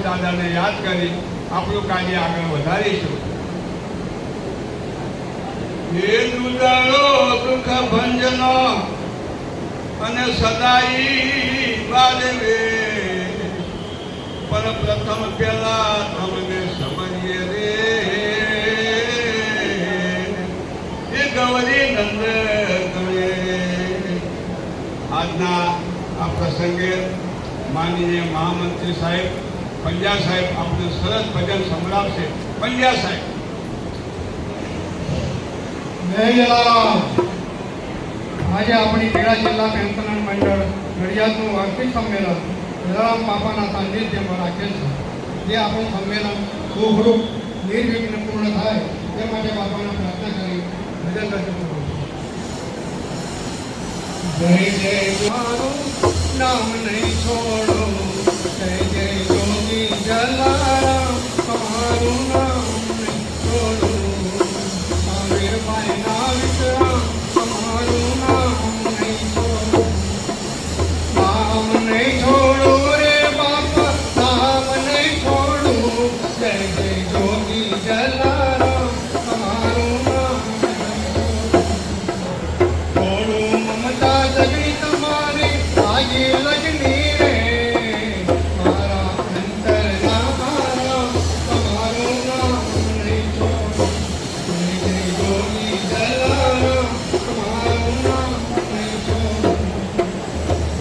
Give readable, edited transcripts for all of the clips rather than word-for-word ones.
દાદાને યાદ કરી આપણું કાર્ય આગળ વધારીશું. એ દુદાળો દુઃખ ભંજનો અને સદાઈ બાળવે, પણ પ્રથમ પહેલા તમને સમજીએ રે એ ગૌરી નંદ તમે. આજના આ પ્રસંગે માનનીય મહામંત્રી સાહેબ પંડ્યા સાહેબ આપણે સરસ ભજન સંભળાવશે. પંડ્યા સાહેબ. આજે આપણી ખેડા જિલ્લા પેન્શન મંડળ નડિયાદનું વાર્ષિક સંમેલન જલારામ બાપાના સાનિધ્યમાં રાખેલ છે. જે આપણું સંમેલન સુખરૂપ નિર્વિઘ્ન પૂર્ણ થાય તે માટે બાપાને પ્રાર્થના કરી ભજન રજૂ કરું છું. જય જય મારું નામ નહીં છોડો, જય જય જોગી જલારામ તમારું નામ નહીં છોડો, વીરભાઈ ના વિશ્રામ તમારું નામ નહીં છોડો, નામ નહીં છોડો રે બાપા, નામ નહીં છોડો, જય જય જોગી જલારામ તમારું નામ છોડો, મમતા જગી તમારી લાગી લગની રે, મારા અંતરના મારા તમારું નામ નહીં છોડો, જય જય જોગી જલારામ તમારું નામ નહીં છોડો,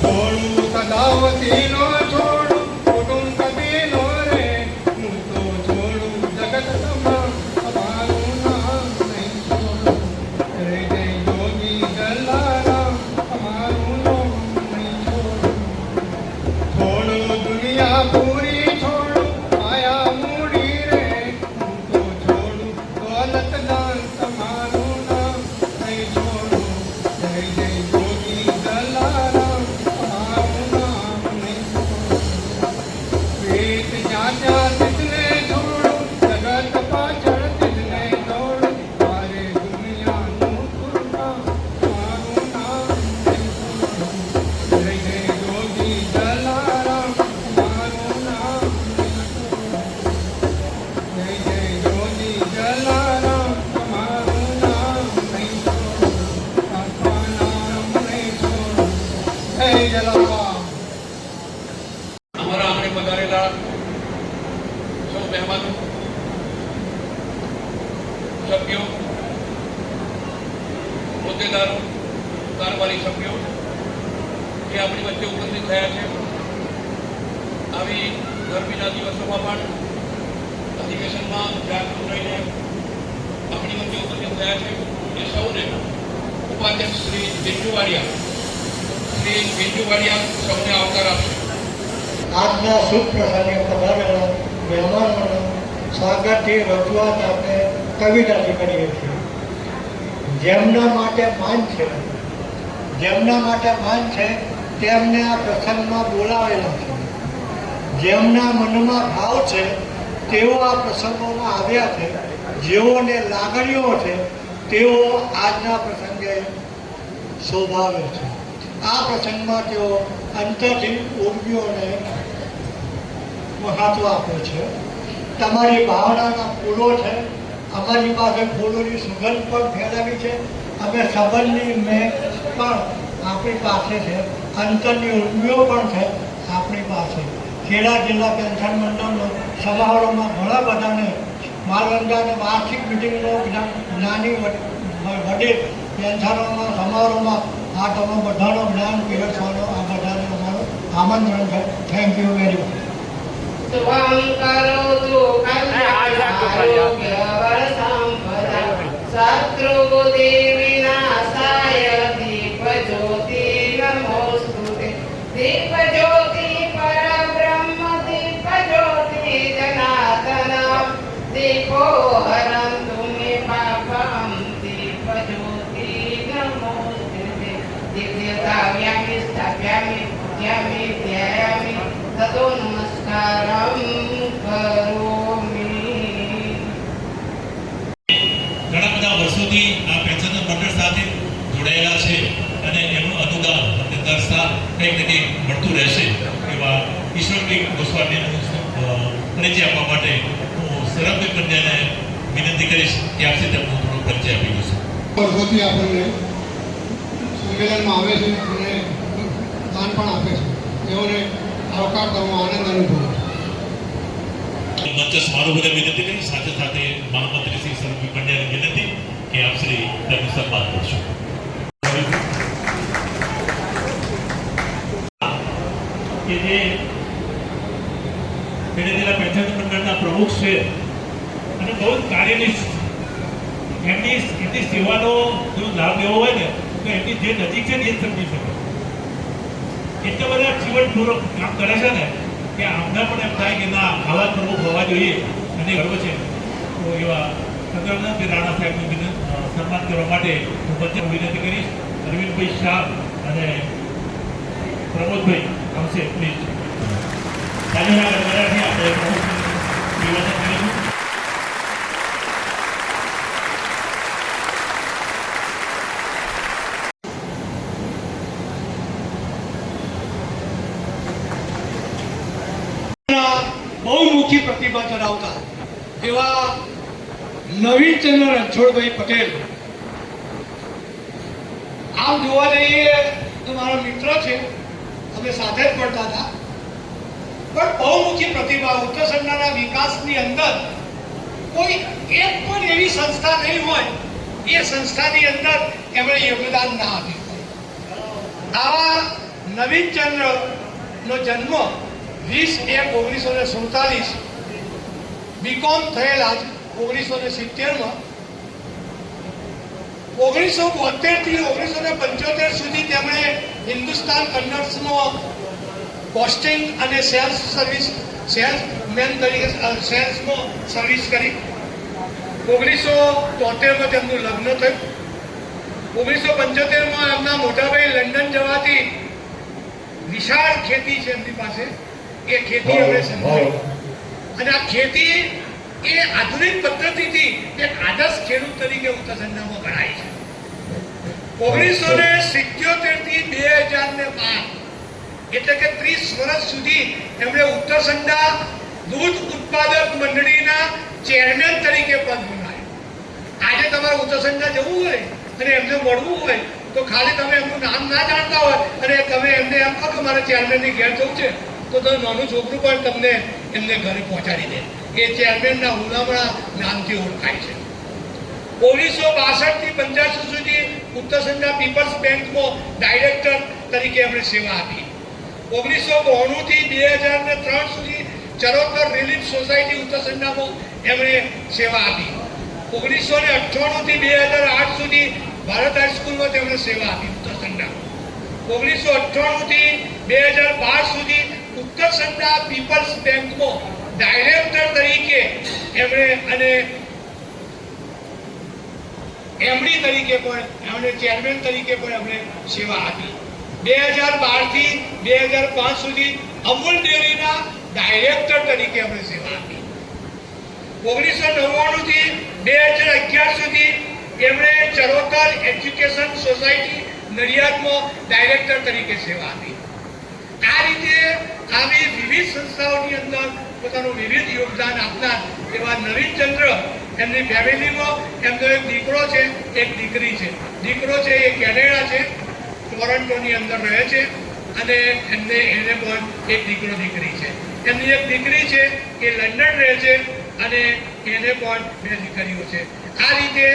છોડું સદાવતી નો છોડું કુટુંબ કબીલો રે, હું તો છોડું જગત તમારું નામ નહીં છોડો, જય જય જોગી જલારામ તમારું નામ નહીં છોડો, છોડું દુનિયા પૂરી છોડું માયા મૂડી રે, હું તો છોડું દોલત દાન તમારું નામ નહીં છોડો, જય જય જોગી જલારામ તમારું નામ નહીં છોડો, વેદ જ્ઞાત્યા તિથને છોડું જગત પાછળ તિથને દોડું, મારે દુનિયાનું કૃપા તમારું નામ નહીં છોડો, જય જય જોગી જલારામ તમારું નામ નહીં છોડો, જય જય જોગી જલારામ તમારું નામ નહીં છોડો, બાપા નામ નહીં છોડો, જય જલારામ. અમારા આંગણે પધારેલા સૌ મહેમાનો, સભ્યો, હોદ્દેદારો, કારોબારી સભ્યો જે આપણી વચ્ચે ઉપસ્થિત થયા છે, આવી ગરમીના દિવસોમાં પણ અધિવેશનમાં જાગૃત રહીને આપણી વચ્ચે ઉપસ્થિત થયા છે એ સૌને ઉપાધ્યક્ષ શ્રી બિંજુવાડિયા સૌને આવકાર આપશે. આજના શુભ પ્રસંગે પધારેલા મહેમાનોનું સ્વાગતથી રજૂઆત આપણે કવિતાથી કરીએ છીએ. જેમના માટે માન છે, જેમના માટે માન છે તેમને આ પ્રસંગમાં બોલાવેલા છે, જેમના મનમાં ભાવ છે તેઓ આ પ્રસંગોમાં આવ્યા છે, જેઓને લાગણીઓ છે તેઓ આજના પ્રસંગે શોભાવે છે. આ પ્રસંગમાં તેઓ અંતરથી ઉર્મિઓને મહત્વ આપે છે. તમારી ભાવનાના ફૂલો છે, અમારી પાસે ફૂલોની સુગંધ પણ ફેલાવી છે, અમે સંબંધની મેં પણ આપણી પાસે છે, અંતરની ઉર્મિઓ પણ છે આપણી પાસે. ખેડા જિલ્લા પેન્શન મંડળનો સમારોહમાં ઘણા બધાને માલવંદાને વાર્ષિક મિટિંગનો જ્ઞાની વડીલ પેન્શનોમાં સમારોહમાં આ તમે બધાનો જ્ઞાન પીરસવાનો આ બધાને અમારું આમંત્રણ છે. Thank you very much. દીપો હરંતુ મે પાપમ દીપ જ્યોતિ નમોસ્તે દિવ્યતાવ્યામિ સ્થાપ્યામિ પૂજ્યામિ ધ્યાયામિ તતો નમસ્કારમ કરોમિ. ઘણા બધા વર્ષોથી આ પેન્શન મંડળ સાથે જોડાયેલા છે અને એમનું અનુદાન અને દરસા કંઈક ને કંઈક મળતું રહેશે એવા ઈશ્વરભાઈ ગોસ્વામીનું પરિચય આપવા માટે હું સરબભાઈ પંડ્યાને વિનંતી કરીશ કે આપશે તેમનો થોડો પરિચય આપી દેશે. વર્ષોથી આપણને સંમેલનમાં આવે છે અને દાન પણ આપે છે. તેઓને આવકાર કરવો આનંદ અનુભવ. મંચ સમારોહને વિનંતી કરી સાથે સાથે મહામંત્રી શ્રી સરબભાઈ પંડ્યાને વિનંતી કે આપ શ્રી તેમનું સન્માન કરશો. કે જે જિલ્લા પેન્શન મંડળના પ્રમુખ છે અને બહુ જ કાર્યનિષ્ઠ, એમની સેવાનો જો લાભ લેવો હોય ને તો એમની જે નજીક છે ને એ જ સમજી શકે. એટલા બધા જીવનપૂર્વક કામ કરે છે ને કે આમને પણ એમ થાય કે ના આવા જ પ્રમુખ હોવા જોઈએ અને ગર્વ છે. તો એવા સંગ્રામનાથ રાણા સાહેબનું સન્માન કરવા માટે હું વચ્ચે વિનંતી કરીશ. અરવિંદભાઈ શાહ અને પ્રમોદભાઈ આવશે પ્લીઝ. તાલીમના ગણગડાટથી આપણે પ્રમુખનું નિવેદન કરીશું. બહુમુખી પ્રતિભા ધરાવતા એવા નવીનચંદ્ર રણછોડભાઈ પટેલ, આમ જોવા જઈએ તો મારા મિત્ર છે, અમે સાથે જ પડતા હતા, પણ બહુમુખી પ્રતિભા ઉત્તરસંડાના વિકાસની અંદર કોઈ એક પણ એવી સંસ્થા નહીં હોય એ સંસ્થાની અંદર એમણે યોગદાન ના આપ્યું. આવા નવીનચંદ્ર નો જન્મ 20/1/1947 બીકોમ થયેલા 1970માં 1972 થી 1975 સુધી તેમણે હિન્દુસ્તાન કન્નર્સમાં પોસ્ટિંગ અને સેલ્સમેન તરીકે સેલ્સમાં સર્વિસ કરી. 1973માં તેમનું લગ્ન થયું. 1975માં એમના મોટાભાઈ લંડન જવાથી વિશાળ ખેતી છે એમની પાસે, એ ખેતી હવે સંભાળી અને આ ખેતી એ આધુનિક પદ્ધતિથી એક આદર્શ ખેડૂત તરીકે ઉત્તરસંડામાં ગણાય છે. 1977 થી 2012 એટલે કે 30 વર્ષ સુધી એમણે ઉત્તરસંડા દૂધ ઉત્પાદક મંડળીના ચેરમેન તરીકે પદ નિભાવ્યું. આજે તમારે ઉત્તરસંડા જવું હોય અને એમને મળવું હોય તો ખાલી તમે એમનું નામ ના જાણતા હોય અને તમે એમને એમ કહો કે મારે ચેરમેનની ઘેર જવું છે તો નાનું છોકરું પણ તમને એમને ઘરે પહોંચાડી દે. એ ચેરમેનના હુલામણા નામથી ઓળખાય છે. 1962 થી 85 સુધી ઉત્તરસંડા પીપલ્સ બેંકમાં ડાયરેક્ટર તરીકે એમણે સેવા આપી. 1992 થી 2003 સુધી ચરોતર રિલીફ સોસાયટી ઉત્તરસંડામાં એમણે સેવા આપી. 1998 થી 2008 સુધી ભારત હાઈસ્કૂલમાં તેમણે સેવા આપી ઉત્તરસંડા. 1998 થી 2012 સુધી ઉત્તરસંડા પીપલ્સ બેંકમાં ડાયરેક્ટર તરીકે એમણે અને એમડી તરીકે પણ એમણે ચેરમેન તરીકે પણ એમણે સેવા આપી. 2012 થી 2005 સુધી અમૂલ ડેરીના ડાયરેક્ટર તરીકે એમણે સેવા આપી. 1999 થી 2011 સુધી એમણે ચરોતર એજ્યુકેશન સોસાયટી નડિયાદમાં ડાયરેક્ટર તરીકે સેવા આપી. આ રીતે આવી વિવિધ સંસ્થાઓની અંદર પોતાનું વિવિધ યોગદાન આપનાર એવા નવીનચંદ્ર, એમની ફેમિલીમાં એમનો એક દીકરો છે, એક દીકરી છે. દીકરો છે એ કેનેડા છે, ટોરન્ટોની અંદર રહે છે અને એને પણ એક દીકરો દીકરી છે. એમની એક દીકરી છે એ લંડન રહે છે અને એને પણ 2 દીકરીઓ છે. આ રીતે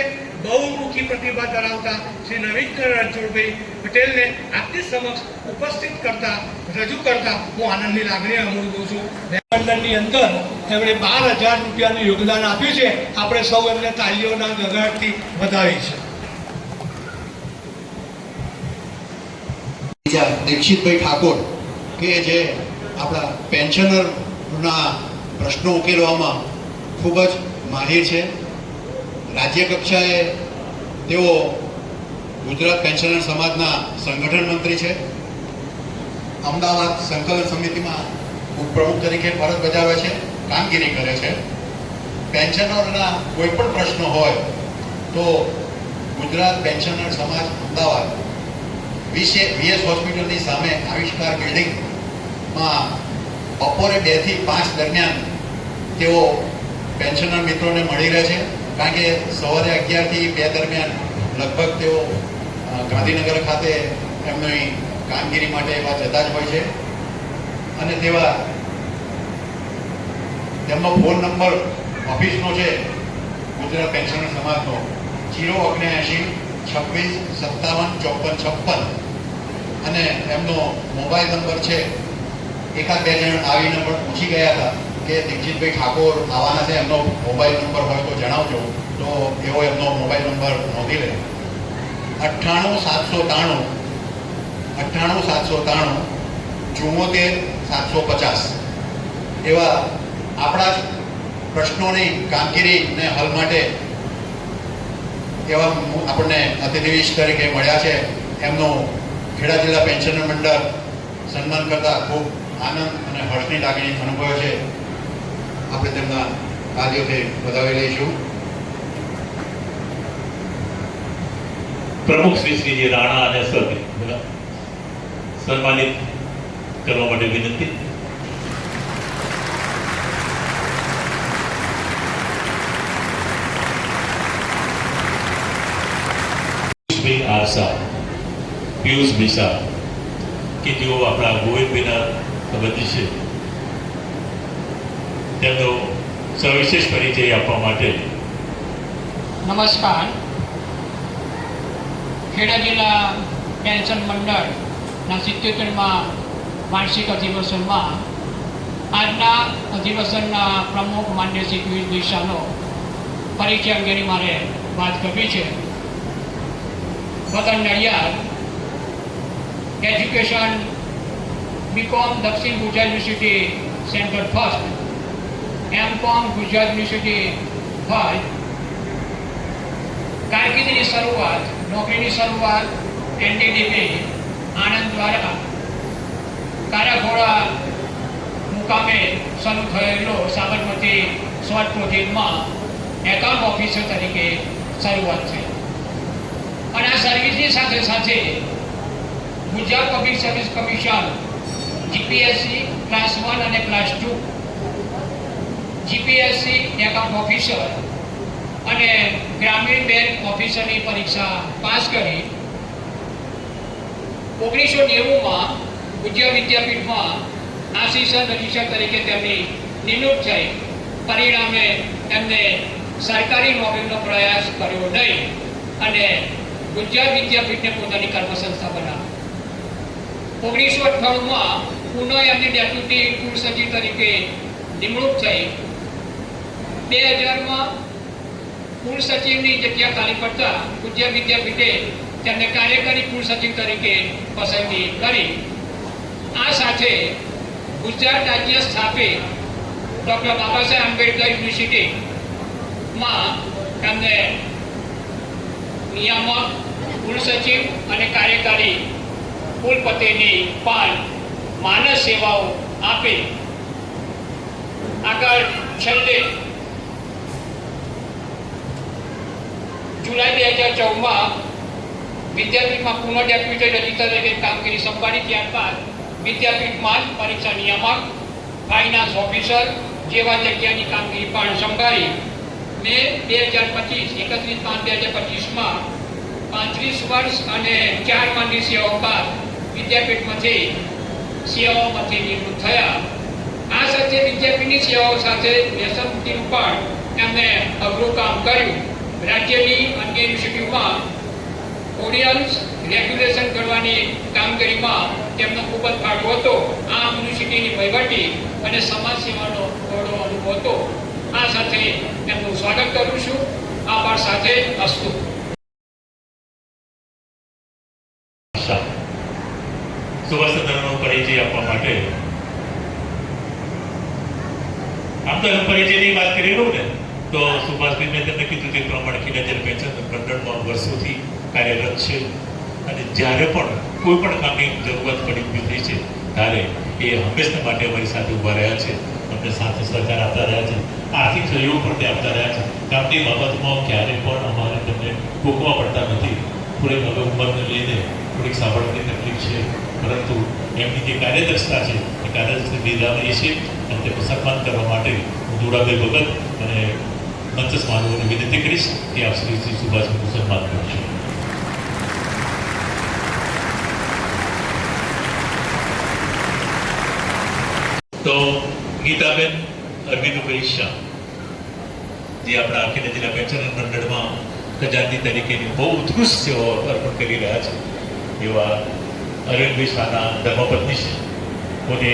બહુમુખી પ્રતિભા ધરાવતા શ્રી નવીનચંદ્ર રણછોડભાઈ પટેલને આપની સમક્ષ ઉપસ્થિત કરતા રજૂ કરતા હું આનંદની લાગણી અનુભવું છું. લંડનની અંદર એમણે 12,000 રૂપિયાનું યોગદાન આપ્યું છે. આપણે સૌ એમને તાળીઓના ગગડાટથી વધાવીશું. દીક્ષિતભાઈ ઠાકોર કે જે આપણા પેન્શનરના પ્રશ્નો ઉકેલવામાં ખૂબ જ માહિર છે. રાજ્ય કક્ષાએ તેઓ ગુજરાત પેન્શનર સમાજના સંગઠન મંત્રી છે. અમદાવાદ સંકલન સમિતિમાં ઉપપ્રમુખ તરીકે ફરજ બજાવે છે, કામગીરી કરે છે. પેન્શનરના કોઈ પણ પ્રશ્નો હોય તો ગુજરાત પેન્શનર સમાજ અમદાવાદ વીએસ હોસ્પિટલની સામે આવિષ્કાર બિલ્ડિંગમાં બપોરે 2 થી 5 દરમિયાન તેઓ પેન્શનર મિત્રોને મળી રહે છે, કારણ કે સવારે 11 થી 2 દરમિયાન લગભગ તેઓ ગાંધીનગર ખાતે એમની કામગીરી માટે એવા જતા જ હોય છે. અને તેમનો ફોન નંબર ઓફિસનો છે ગુજરાત પેન્શનર સમાજનો 079 26 57 54 56 અને એમનો મોબાઈલ નંબર છે. એકાદ બે જણ આવી નંબર પૂછી ગયા હતા કે દીક્ષિતભાઈ ઠાકોર આવવાના છે, એમનો મોબાઈલ નંબર હોય તો જણાવજો, તો એવો એમનો મોબાઈલ નંબર નોંધી લે. 98 793 74 750 એવા આપણા જ પ્રશ્નોની કામગીરીને હલ માટે એવા આપણને અતિથિ તરીકે મળ્યા છે. એમનું ખેડા જિલ્લા પેન્શનર મંડળ સન્માન કરતા ખૂબ આનંદ અને હર્ષની લાગણી અનુભવે છે. આપણે તેમના કાર્યોથી વધાવી લઈશું. પ્રમુખ શ્રી રાણા અને સન્માનિત કરવા માટે વિનંતી. આરસા, પિયુષ બિસા કે જેઓ આપણા ગોવિંદભાઈના સંબંધી છે, તેમનો સવિશેષ પરિચય આપવા માટે નમસ્કાર. ખેડા જિલ્લા પેન્શન મંડળના 77માં વાર્ષિક અધિવેશનમાં આજના અધિવેશનના પ્રમુખ માન્ય શ્રી પિયુષ બિસાનો પરિચય અંગેની મારે વાત કરવી છે. વતન નડિયાદ, એજ્યુકેશન બીકોમ દક્ષિણ Gujarat university centre first, MCom Gujarat university first. કારકિર્દીની શરૂઆત, નોકરીની શરૂઆત એનડીડીપી આણંદ દ્વારા કારાઘોડા મુકામે શરૂ થયેલો સાબરમતી શોર્ટ પ્રોજેક્ટમાં એકાઉન્ટ ઓફિસર તરીકે શરૂઆત થઈ. અને આ સર્વિસની સાથે સાથે Gujarat public service commission GPSC class 1 અને ક્લાસ 2, જીપીએસસી એકાઉન્ટ ઓફિસર અને ગ્રામીણ બેંક ઓફિસરની પરીક્ષા પાસ કરી 1990માં ગુજરાત વિદ્યાપીઠમાં આસિસ્ટન્ટ રજિસ્ટ્રાર તરીકે તેમની નિમણૂક થઈ. પરિણામે એમને સરકારી નોકરીનો પ્રયાસ કર્યો નહીં અને ગુજરાત વિદ્યાપીઠને પોતાની કર્મસંસ્થા બનાવી. 1998માં પુનઃ એમની ડેપ્યુટી કુલસચિવ તરીકે નિમણૂક થઈ. 2000માં કુલસચિવની જગ્યા ખાલી પડતા ગુજરાત વિદ્યાપીઠે તેમને કાર્યકારી કુલસચિવ તરીકે પસંદગી કરી. આ સાથે ગુજરાત રાજ્ય સ્થાપિત ડૉક્ટર બાબા સાહેબ આંબેડકર યુનિવર્સિટીમાં એમને નિયામક, કુલસચિવ અને કાર્યકારી કુલપતિની પણ માનસ સેવાઓ આપી. આગળ છેલ્લે જુલાઈ 2014માં વિદ્યાપીઠમાં પુનઃ ડેપ્યુટી રજિસ્ટ્રાર તરીકે કામગીરી સંભાળી. ત્યારબાદ વિદ્યાપીઠમાં જ પરીક્ષા નિયામક, ફાઇનાન્સ ઓફિસર જેવા જગ્યાની કામગીરી પણ સંભાળી. મે 2025 31/5/2025માં 35 વર્ષ અને 4 માસની સેવાઓ બાદ વિદ્યાપીઠમાંથી સેવાઓમાંથી નિવૃત્ત થયા. આ સાથે વિદ્યાપીઠની સેવાઓ સાથે વ્યસનમુક્તિનું પણ એમણે અઘરું કામ કર્યું. રાજ્યની અન્ય યુનિવર્સિટીઓમાં ઓડિયન્સ રેગ્યુલેશન કરવાની કામગીરીમાં તેમનો ખૂબ જ ફાળો હતો. આ યુનિવર્સિટીની વહીવટી અને સમાજ સેવાનો થોડો અનુભવ હતો. આ સાથે એમનું સ્વાગત કરું છું. આભાર સાથે અસ્તુ. સુભાષચંદ્રનો પરિચય આપવા માટે આમ તો પરિચયની વાત કરી રહ્યું ને તો સુભાષભાઈ મેં તમને કીધું તે પ્રમાણે ખેડા જિલ્લા પેન્શન મંડળમાં વર્ષોથી કાર્યરત છે અને જ્યારે પણ કોઈ પણ કામની જરૂરત પડી થઈ છે ત્યારે એ હંમેશા માટે અમારી સાથે ઊભા રહ્યા છે, અમને સાથે સહકાર આપતા રહ્યા છે, આર્થિક સહયોગ પણ તે આપતા રહ્યા છે. કામની બાબતમાં ક્યારેય પણ અમારે તેમને ટોકવા પડતા નથી. થોડીક હવે ઉંમરને લઈને થોડીક સાંભળવાની તકલીફ છે, પરંતુ એમની જે કાર્યદક્ષતા છે એ કાર્યદક્ષતા બિરદાવીએ છીએ અને તેનું સન્માન કરવા માટે હું દોડાભાઈ ભગત અને મંચસ્થ માનવોને વિનંતી કરીશ કે આપ શ્રી સુભાષનું સન્માન કરશો. તો ગીતાબેન અરવિંદભાઈ શાહ જે આપણા અખિલ જિલ્લા પેન્શન મંડળમાં ખજાનચી તરીકેની બહુ ઉત્કૃષ્ટ સેવાઓ અર્પણ કરી રહ્યા છે એવા અરવિંદભાઈ શાહના ધર્મપત્ની છે. પોતે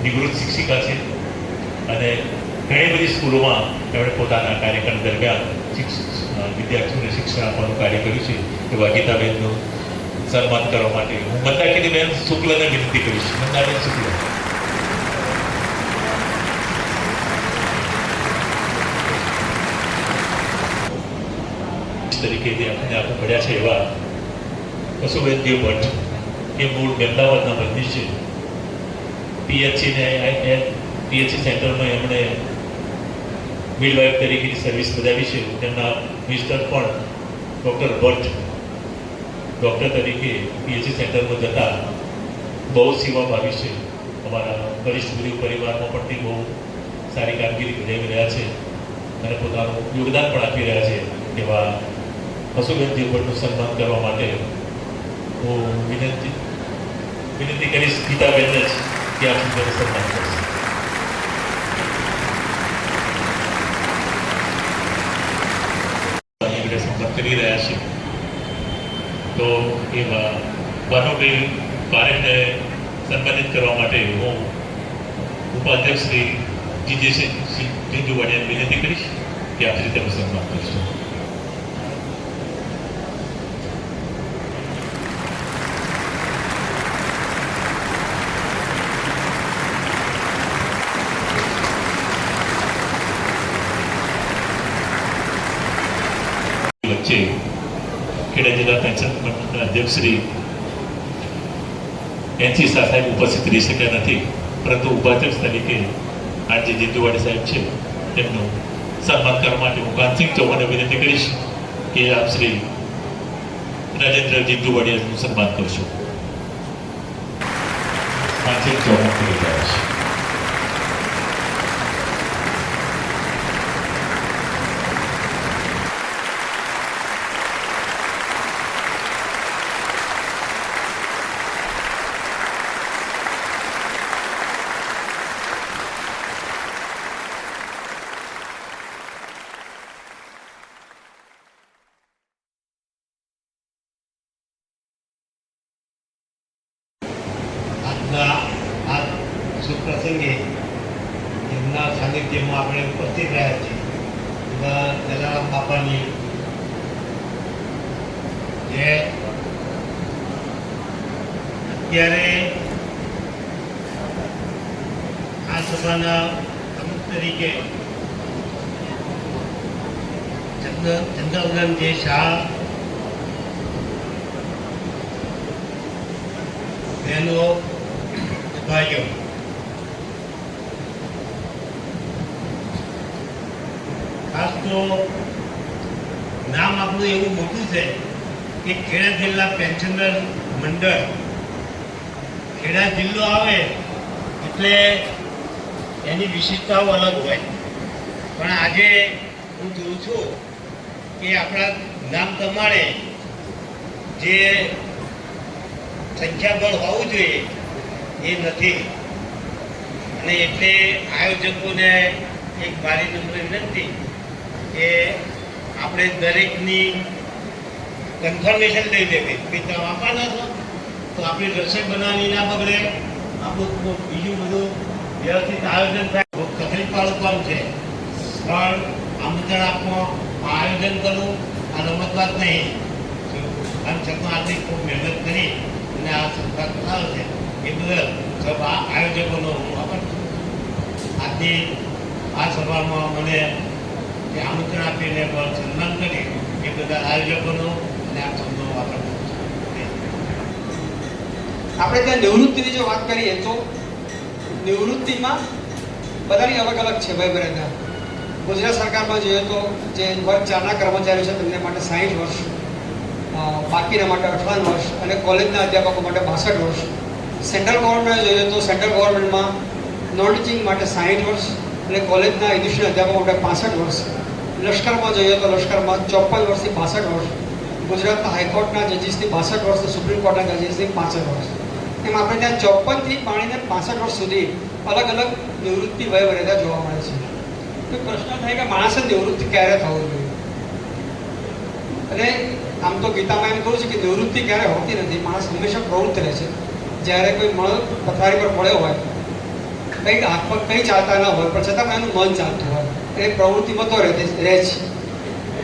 નિવૃત્ત શિક્ષિકા છે અને ઘણી બધી સ્કૂલોમાં તેમણે પોતાના કાર્યક્રમ દરમિયાન વિદ્યાર્થીઓને શિક્ષણ આપવાનું કાર્ય કર્યું છે. એવા ગીતાબેનનું સન્માન કરવા માટે હું મંદાકિનીબેન શુક્લને વિનંતી કરીશ. મંદાબેન શુક્લ તરીકે જે આપણને આપણે મળ્યા છે એવા કશુબેનજી ભટ્ટ એ મૂળ અમદાવાદના બંદી છે. પીએચસી સેન્ટરમાં એમણે મિડવાઇફ તરીકેની સર્વિસ બજાવી છે. તેમના મિસ્ટર પણ ડૉક્ટર ભટ્ટ ડૉક્ટર તરીકે પીએચસી સેન્ટરમાં જતા બહુ સેવાભાવી છે. અમારા વરિષ્ઠ ગરીબ પરિવારમાં પણ તે બહુ સારી કામગીરી બજાવી રહ્યા છે અને પોતાનું યોગદાન પણ આપી રહ્યા છે. એવા કશુબેનજી ભટ્ટનું સન્માન કરવા માટે હું વિનંતી કરીશ ગીતાબેનને જ કે આપ સુંદર સન્માન કરશે. સંપર્ક કરી રહ્યા છે તો એવા ભાનુભાઈ પારેખને સન્માનિત કરવા માટે હું ઉપાધ્યક્ષ શ્રી જીજુવાડિયાને વિનંતી કરીશ કે આપ રીતે સન્માન કરશો. વચ્ચે ખેડા જિલ્લા પેન્શન મંડળના અધ્યક્ષ શ્રી એનસી શાહ સાહેબ ઉપસ્થિત રહી શક્યા નથી, પરંતુ ઉપાધ્યક્ષ તરીકે આજે જીતુવાડી સાહેબ છે તેમનું સન્માન કરવા માટે હું કાનસિંહ ચૌહાણને વિનંતી કરીશ કે આપ શ્રી રાજેન્દ્ર જીતુવાડિયાનું સન્માન કરશો. કાનસિંહ ચૌહાણ કરી રહ્યા છે. આ શુભ પ્રસંગે એમના સાનિધ્યમાં આપણે ઉપસ્થિત રહ્યા છીએ. એવા જલારામ બાપાની જે અત્યારે આ સભાના પ્રમુખ તરીકે ચંદ્રવદનજી શાહ બહેનો ભાઈઓ, ખાસ તો નામ આપણું એવું મોટું છે કે ખેડા જિલ્લા પેન્શનર મંડળ. ખેડા જિલ્લો આવે એટલે એની વિશેષતાઓ અલગ હોય, પણ આજે હું જોઉં છું કે આપણા નામ પ્રમાણે જે સંખ્યાબળ હોવું જોઈએ એ નથી. અને એટલે આયોજકોને એક મારી નમ્ર વિનંતી કે આપણે દરેકની કન્ફર્મેશન લઈ લેવી કે તમે આપવાના છો તો આપણી રસોઈ બનાવવાની ના બગડે, આપણું બીજું બધું વ્યવસ્થિત આયોજન થાય. બહુ તકલીફવાળું કામ છે, પણ આમંત્રણ આપવું, આયોજન કરવું આ રમત વાત નહીં. અને છતાં આટલી ખૂબ મહેનત કરી અને આ સંસ્થા ચલાવે છે એ બદલ સબ આયોજકોનો હું આભાર છું. આજની આ સભામાં મને જે આમંત્રણ આપીને સન્માન કરી એ બધા આયોજકોનો અને આ શબ્દો આભાર છું. આપણે ત્યાં નિવૃત્તિની જો વાત કરીએ તો નિવૃત્તિમાં બધાની અલગ અલગ છે ભાઈ બરાબર. ગુજરાત સરકારમાં જોઈએ તો જે વર્ગ 4ના કર્મચારીઓ છે તેમને માટે 60 વર્ષ, બાકીના માટે 58 વર્ષ અને કોલેજના અધ્યાપકો માટે 62 વર્ષ. સેન્ટ્રલ ગવર્મેન્ટ જોઈએ તો સેન્ટ્રલ ગવર્મેન્ટમાં નોન ટીચિંગ માટે 60 વર્ષ, અને કોલેજના એજ્યુકેશન અધ્યાપકો માટે 65 વર્ષ, લશ્કરમાં જોઈએ તો લશ્કરમાં 54 વર્ષથી 65 વર્ષ, ગુજરાતના હાઈકોર્ટના જજીસથી 62 વર્ષ, સુપ્રીમ કોર્ટના જજીસથી 65 વર્ષ. એમ આપણે ત્યાં 54થી માંડીને 65 વર્ષ સુધી અલગ અલગ નિવૃત્તિ વયમર્યાદા જોવા મળે છે. તો પ્રશ્ન થાય કે માણસે નિવૃત્તિ ક્યારે થવું જોઈએ? અને આમ તો ગીતામાં એમ કહ્યું છે કે નિવૃત્તિ ક્યારે હોતી નથી, માણસ હંમેશા પ્રવૃત્ત રહે છે. જ્યારે કોઈ પથારી પર પડ્યો હોય, કંઈક હાથ પગ કંઈ ચાલતા ન હોય, પણ છતાં એનું મન ચાલતું હોય, એ પ્રવૃત્તિમાં તો રહે છે.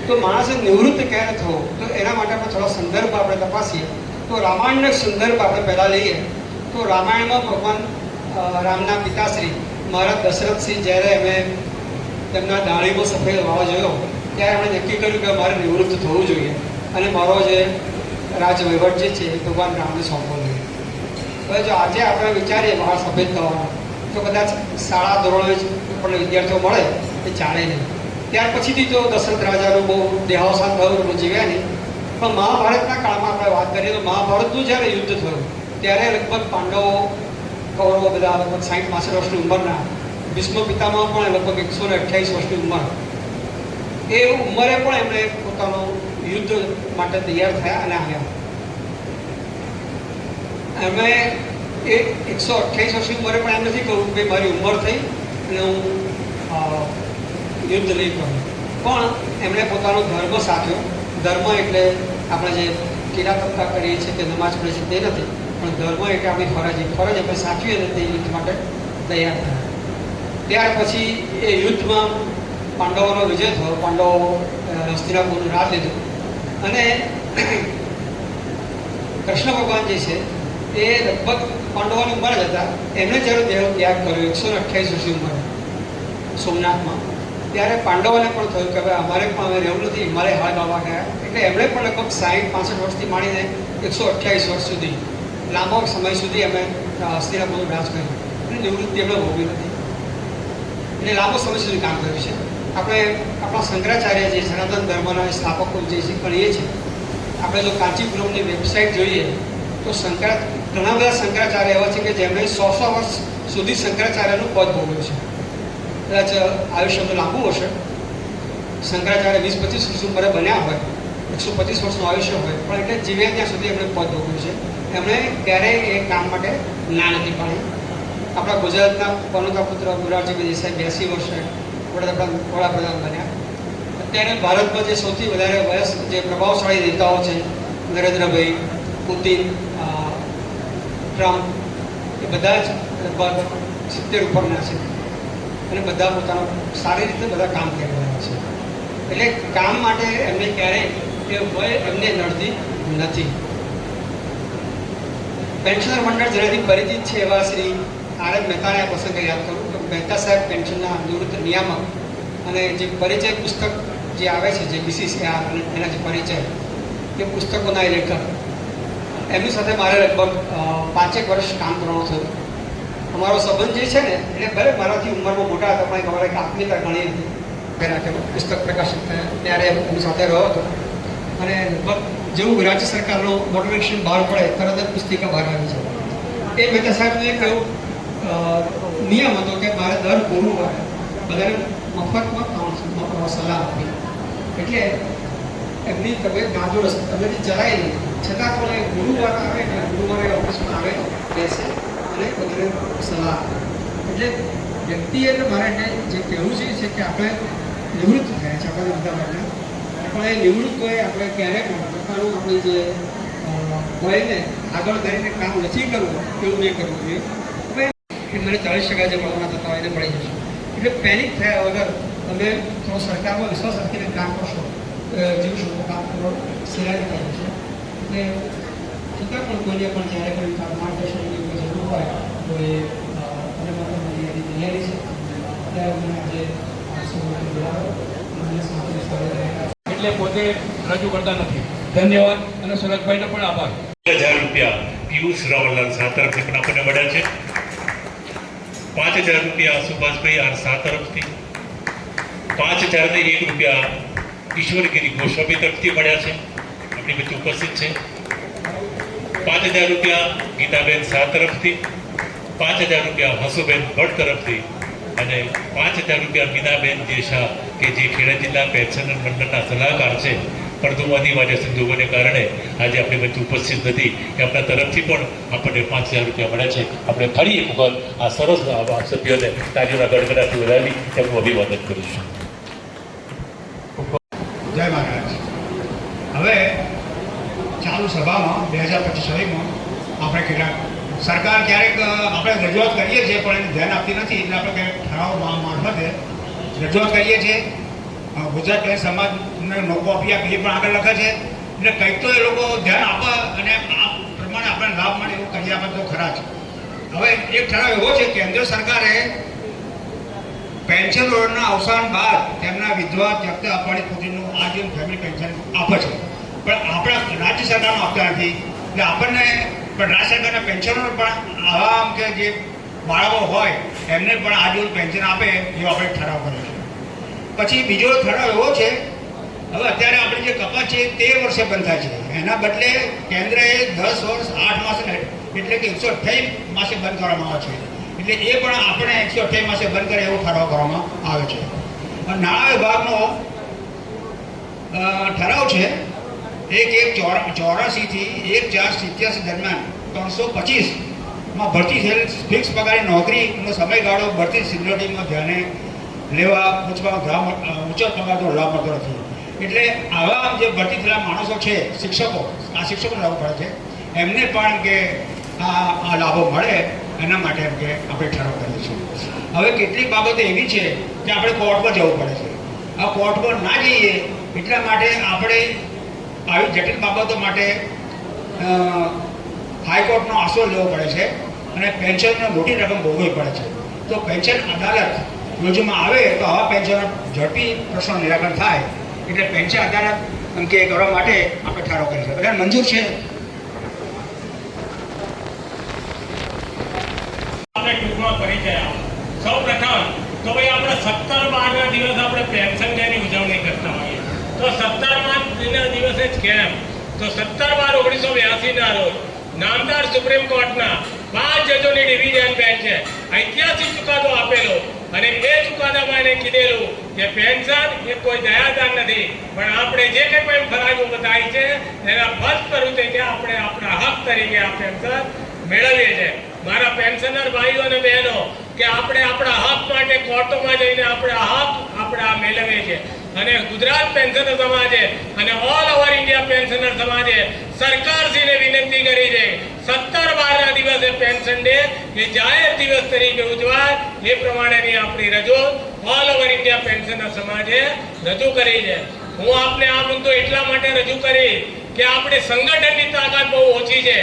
તો માણસે નિવૃત્ત ક્યારે થવું, તો એના માટે આપણે થોડો સંદર્ભ આપણે તપાસીએ. તો રામાયણનો સંદર્ભ આપણે પહેલાં લઈએ તો રામાયણમાં ભગવાન રામના પિતાશ્રી મહારાજ દશરથસિંહ જ્યારે એમણે તેમના ડાળીમાં સફેદ વાળો જોયો ત્યારે એમણે નક્કી કર્યું કે મારે નિવૃત્ત થવું જોઈએ અને મારો જે રાજવહીવટ જે છે એ ભગવાન રામને સોંપવો જોઈએ. હવે જો આજે આપણે વિચારીએ બહાર સફેદ થવાનો તો કદાચ શાળા ધોરણે જ આપણને વિદ્યાર્થીઓ મળે એ ચાલે નહીં. ત્યાર પછીથી તો દશરથ રાજાનું બહુ દેહાવસાન થયું, એટલું જીવ્યા નહીં. પણ મહાભારતના કાળમાં આપણે વાત કરીએ તો મહાભારતનું જ્યારે યુદ્ધ થયું ત્યારે લગભગ પાંડવો કૌરવો બધા લગભગ 60-62 વર્ષની ઉંમરના, ભીષ્મ પિતામાં પણ લગભગ 128 વર્ષની ઉંમર, એ ઉંમરે પણ એમણે પોતાનું યુદ્ધ માટે તૈયાર થયા અને આવ્યા. એમણે એ 128 વર્ષની ઉંમરે પણ એમ નથી કહ્યું કે મારી ઉંમર થઈ અને હું યુદ્ધ નહીં કરું, પણ એમણે પોતાનો ધર્મ સાધ્યો. ધર્મ એટલે આપણે જે કિરાતકતા કરીએ છીએ કે નમાજ પઢે છે તે નથી, પણ ધર્મ એટલે આપણી ફરજ આપણે સાચવીએ અને તે યુદ્ધ માટે તૈયાર થયા. ત્યાર પછી એ યુદ્ધમાં પાંડવોનો વિજય થયો, પાંડવો હસ્તિનાપુરનું રાજ લીધું અને કૃષ્ણ ભગવાન જે છે એ લગભગ પાંડવોની ઉંમર જ હતા. એમણે જ્યારે દેહ ત્યાગ કર્યો 128 વર્ષની ઉંમરે સોમનાથમાં, ત્યારે પાંડવોને પણ થયું કે હવે અમારે પણ હવે રહેવું નથી, મારે હાલ બાબા ગયા. એટલે એમણે પણ લગભગ 60-65 વર્ષથી માંડીને 128 વર્ષ સુધી લાંબો સમય સુધી એમણે હસ્તિનાપુરનું રાજ કર્યું અને નિવૃત્તિ એમણે ભોગવી નથી. એટલે લાંબો સમય સુધી કામ કર્યું છે. આપણે આપણા શંકરાચાર્ય જે સનાતન ધર્મના સ્થાપકો જે ગણીએ છીએ, આપણે જો કાંચીપુરમની વેબસાઇટ જોઈએ તો ઘણા બધા શંકરાચાર્ય એવા છે કે જેમણે 100 વર્ષ સુધી શંકરાચાર્યનું પદ ભોગવ્યું છે. કદાચ આયુષ્ય તો લાંબુ હશે, શંકરાચાર્ય 20-25 વર્ષ ઉંમરે બન્યા હોય, 125 વર્ષનું આયુષ્ય હોય, પણ એટલે જીવ્યા ત્યાં સુધી એમણે પદ ભોગવ્યું છે. એમણે ક્યારેય એ કામ માટે ના નથી પાડી. આપણા ગુજરાતના પનોતા પુત્ર મોરારજી દેસાઈ 82 વર્ષે વડાપ્રધાન બન્યા. અત્યારે ભારતમાં જે સૌથી વધારે વયસ જે પ્રભાવશાળી નેતાઓ છે, નરેન્દ્રભાઈ, પુતિન, ટ્રમ્પ, એ બધા જ લગભગ 70 ઉપરના છે અને બધા પોતાનું સારી રીતે બધા કામ કરી રહ્યા છે. એટલે કામ માટે એમને ક્યારેય એ વય એમને નડતી નથી. પેન્શનર મંડળ જેનાથી પરિચિત છે એવા શ્રી આર.એમ. મહેતાને આ પ્રસંગે યાદ કરું તો મહેતા સાહેબ પેન્શનના નિવૃત્ત નિયામક અને જે પરિચય પુસ્તક જે આવે છે જે BCCR અને એના જે પરિચય એ પુસ્તકોના લેખક, એમની સાથે મારે લગભગ 5 વર્ષ કામ કરવાનું થયું. અમારો સંબંધ જે છે ને એટલે ભલે મારાથી ઉંમરમાં મોટા હતા પણ અમારે એક આત્મીયતા ઘણી હતી. પુસ્તક પ્રકાશિત થયા ત્યારે એમની સાથે રહ્યો હતો અને લગભગ જેવું રાજ્ય સરકારનો નોટિફિકેશન બહાર પડે તરત જ પુસ્તિકા બહાર આવી છે. એ મહેતા સાહેબનું એક એવું નિયમ હતો કે મારે દર ગુરુવારે બધાને મફતમાં સલાહ આપી. એટલે એમની તબિયત નાજુક તબિયત જરાય નહીં, છતાં પણ એ ગુરુવાર આવે એટલે ગુરુવારે ઓફિસમાં આવે, બેસે અને બધાને સલાહ આપે. એટલે વ્યક્તિએ મારે જે કહેવું છે કે આપણે નિવૃત્ત થયા છે આપણા બધા માટે, પણ એ નિવૃત્ત હોય આપણે ક્યારેય પણ પોતાનું આપણી જે વયને આગળ કરીને કામ નથી કરવું એવું નહીં કરવું જોઈએ. કે મને 40% જે મળવાના થતા હોય એને મળી જશે. એટલે પેનિક થયા વગર તમે થોડો સરકારમાં વિશ્વાસ રાખીને કામ કરશો, જીવશો, કામ કરો, સિલાઈ થઈ જશે. એટલે છતાં પણ કોઈને પણ જ્યારે કોઈ માર્ગદર્શનની કોઈ જરૂર હોય તો એ અને માત્ર મારી તૈયારી છે. ત્યારે મને આજે એટલે પોતે રજૂ કરતા નથી. ધન્યવાદ અને સુરતભાઈનો પણ આભાર. 1000 રૂપિયા પિયુષ રાવલાલ સાત તરફથી આપણને મળ્યા છે. 5000 રૂપિયા સુભાષભાઈ R. તરફથી, 5001 રૂપિયા ઈશ્વરગીરી ગોસ્વામી તરફથી મળ્યા છે, આપણી વચ્ચે ઉપસ્થિત છે. 5000 રૂપિયા ગીતાબેન શાહ તરફથી, 5000 રૂપિયા હસુબેન ભટ્ટ તરફથી અને 5,000 રૂપિયા મીનાબેન જે શાહ કે જે ખેડા જિલ્લા પેન્શનર મંડળના સલાહકાર છે, પરંતુ અનિવાર્ય સંજોગોને કારણે આજે આપણી વચ્ચે ઉપસ્થિત નથી. એમના તરફથી પણ આપણને 5,000 રૂપિયા મળે છે. આપણે ફરી એક વખત આ સરસ સભ્યોને તાળીઓના ગડગડાથી વધાવી તેમનું અભિવાદન કરીશું. જય મહારાજ. હવે ચાલુ સભામાં 2025-26માં આપણે કેટલાક સરકાર ક્યારેક આપણે રજૂઆત કરીએ છીએ પણ એને ધ્યાન આપતી નથી, એટલે આપણે ક્યારેક ઠરાવ મારફતે રજૂઆત કરીએ છીએ. ગુજરાત પટેલ સમાજને લોકો આપી એ પણ આગળ લખે છે, એટલે કંઈક તો એ લોકો ધ્યાન આપે અને આ પ્રમાણે આપણને લાભ મળે એવું કરી આપે તો ખરા છે. હવે એક ઠરાવ એવો છે, કેન્દ્ર સરકારે પેન્શનરોના અવસાન બાદ તેમના વિધવા વ્યક્તિ આપવાની પુત્રીનું આજીવન ફેમિલી પેન્શન આપે છે, પણ આપણા રાજ્ય સરકારનો આપતા નથી. એટલે આપણને પણ રાજ્ય સરકારના પેન્શનરો પણ આવા કે જે બાળકો હોય એમને પણ આજીવન પેન્શન આપે એવો આપણે ઠરાવ કર્યો છે. પછી બીજો ઠરાવ એવો છે, હવે અત્યારે આપણે જે કપાસ છે 13 વર્ષે બંધ થાય છે, એના બદલે કેન્દ્રએ 10 વર્ષ 8 માસ એટલે કે 128 માસે બંધ કરવામાં આવે છે. એટલે એ પણ આપણે 128 માસે બંધ કરે એવો ઠરાવ કરવામાં આવે છે. નાણાં વિભાગનો ઠરાવ છે 1/1/84 થી 1/4/87 દરમિયાન 325માં ભરતી થયેલ ફિક્સ પગારની નોકરીનો સમયગાળો ભરતી સિનિયોરિટીમાં ધ્યાને લેવા ઊંચો પગારનો લાભ મળતો નથી. એટલે આવા જે ભરતી થયેલા માણસો છે, શિક્ષકો, આ શિક્ષકો લાભ પડે છે, એમને પણ કે આ લાભો મળે એના માટે એમ કે આપણે ઠરાવ કરીએ છીએ. હવે કેટલીક બાબતો એવી છે કે આપણે કોર્ટમાં જવું પડે છે. આ કોર્ટમાં ના જઈએ એટલા માટે આપણે આવી જટિલ બાબતો માટે હાઈકોર્ટનો આશરો લેવો પડે છે અને પેન્શનની મોટી રકમ ભોગવવી પડે છે. તો પેન્શન અદાલત યોજવામાં આવે તો આવા પેન્શનનો ઝડપી પ્રશ્નનું નિરાકરણ થાય. એટલે પેન્શન અદાલત અંકે કરવા માટે આપણે ઠરાવ કરીએ છીએ. બધાને મંજૂર છે? ટૂંકમાં પરિચય સૌ પ્રથમ તો ભાઈ આપણે 17/12ના દિવસ આપણે પેન્શન ડેની ઉજવણી કરતા હોઈએ. તો 17મા દિવસે જ કેમ? તો 17/12/1982ના રોજ નામદાર સુપ્રીમ કોર્ટના 5 જજોની ડિવિઝન બેન્ચે ઐતિહાસિક ચુકાદો આપેલો અને એ ચુકાદામાં એને કીધેલું કે પેન્શન એ કોઈ દયાદાન નથી, પણ આપણે જે કંઈ પણ ફરજો બતાવી છે એના ફર્જ પ્રવૃત્તિ આપણે આપણા હક તરીકે આ પેન્શન મેળવીએ છીએ. મારા પેન્શનર ભાઈઓ અને બહેનો કે આપણે આપણા હક માટે કોર્ટોમાં જઈને આપણા હક આપણે આ મેળવીએ છીએ. અને ગુજરાત પેન્શનર સમાજે અને ઓલ ઓવર ઇન્ડિયા પેન્શનર સમાજે સરકારશ્રીને વિનંતી કરી છે 17/12ના દિવસે પેન્શન ડે એ જાહેર દિવસ તરીકે ઉજવાય એ પ્રમાણેની આપણી રજૂઆત ઓલ ઓવર ઇન્ડિયા પેન્શનર સમાજે રજૂ કરી છે. હું આપને આ મુદ્દો એટલા માટે રજૂ કરી કે આપણી સંગઠનની તાકાત બહુ ઓછી છે.